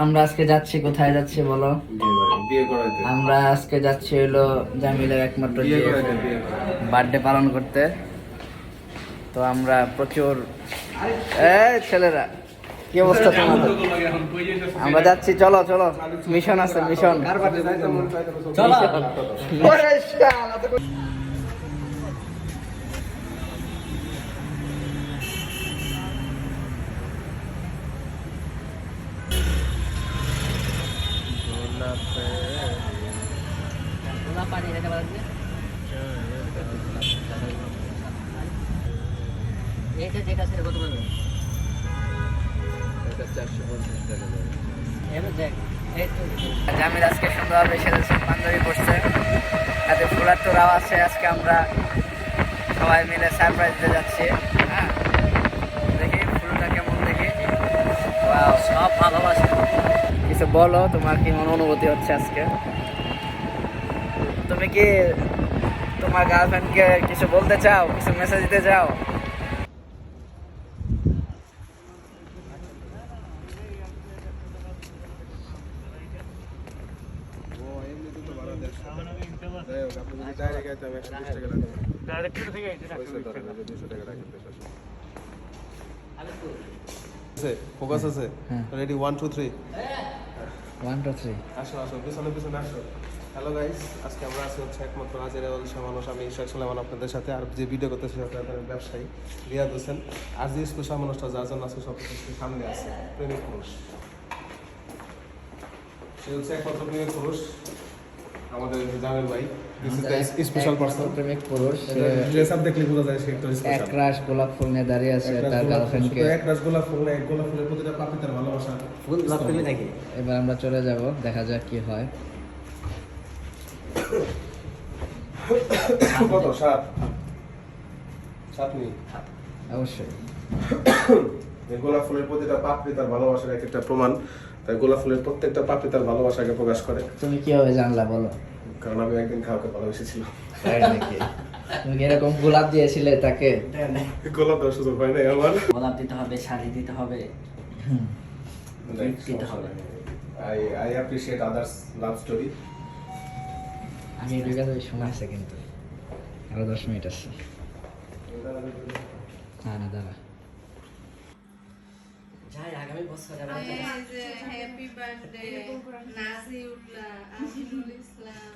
আমরা আজকে যাচ্ছি, কোথায় যাচ্ছি বলো? আমরা আজকে যাচ্ছি হলো জামিলের একমাত্র বার্থডে পালন করতে। তো আমরা প্রচুর ছেলেরা, কি অবস্থা তোমাদের? আমরা যাচ্ছি, চলো চলো, মিশন আছে, মিশন। জামিল আজকে সুন্দরভাবে সেরেছে, পাঞ্জাবি পড়ছে, হাতে ফুলার তোরাও আছে। আজকে আমরা সবাই মিলে সারপ্রাইজ দিতে যাচ্ছি। হ্যাঁ, দেখি ফুলটা কেমন, দেখি। সব ভালোবাসে। কিছু বলো, তোমার কি মন অনুভূতি হচ্ছে আজকে? তুমি কি তোমার গার্লফ্রেন্ডকে কিছু বলতে চাও, কিছু মেসেজ দিতে চাও? ফোকাস আছে, রেডি 1 2 3 1 2 3 আসো আসো, পিছনে পিছনে আসো। হ্যালো গাইস, আজকে আমরা আছি হচ্ছে একমাত্র আজের মানুষ, আমি ঈশ্বর সুলেমান আপনাদের সাথে। আর যে ভিডিও করতেছি আপনাদের ব্যবসায়ী রিয়াদ হোসেন। আর যে স্পেশাল মানুষটা যার জন্য আছে সব সামনে আছে, প্রেমিক পুরুষ। সে হচ্ছে একমাত্র প্রেমিক পুরুষ, আমাদের জামিল ভাই। স্পেশাল পারসন, প্রেমিক পুরুষ। ড্রেস আপ দেখলে বোঝা যায় সে একটা স্পেশাল। একরাশ গোলাপ ফুল নিয়ে দাঁড়িয়ে আছে তার গার্লফ্রেন্ডকে। একরাশ গোলাপ ফুল না, এক গোলাপ ফুলের প্রতিটা পাপড়ি তার ভালোবাসা। ফুল লাভ করবি নাকি? এবার আমরা চলে যাব, দেখা যাক কি হয়। কত? 7 7 মিনিট অবশ্যই। গোলাপ ফুলের প্রতিটা পাপড়ি তার ভালোবাসার এক একটা প্রমাণ। তাই গোলাপ ফুলের প্রত্যেকটা পাপড়ি তার ভালোবাসাকে প্রকাশ করে। তুমি কিভাবে জানলা বলো? কারণ আমি একদিন কাউকে ভালোবেসেছিলাম। তাই নাকি? তুমি কি এরকম গোলাপ দিয়েছিলে তাকে? গোলাপ দেওয়ার সুযোগ হয় নাই আমার। গোলাপ দিতে হবে, শাড়ি দিতে হবে, দিতে হবে। I appreciate others love story. আমি এই জায়গায় সময় আছে, কিন্তু আরো 10 মিনিট আছে। না না, দাঁড়া। যাই, আগামী বছর হ্যাপি বার্থডে নাজিউল্লাহ আজিজুল ইসলাম।